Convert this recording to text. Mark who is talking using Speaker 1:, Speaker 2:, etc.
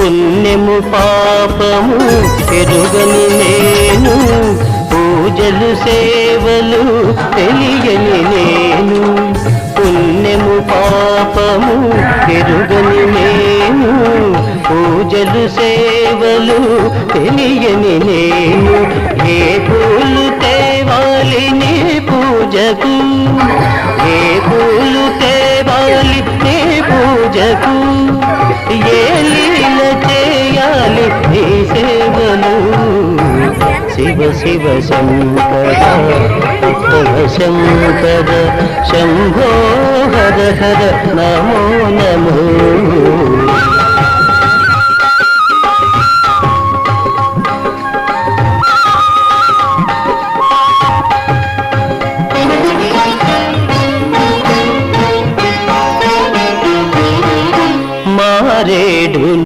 Speaker 1: పుణ్యము పాపము ఎరుగని నేను, పూజలు సేవలు తెలియని నేను. పుణ్యము పాపము ఎరుగని నేను, పూజలు సేవలు తెలియని నేను. ఏ పూలు తేవాలి నీ పూజకు, ఏ పూలు తేవాలి నీ పూజకు, ఏ లీల చేయాలి నీ సేవలు. శివ శివ శంకర ఉత్తమ శంకర శంభో హర హర నమో నమో.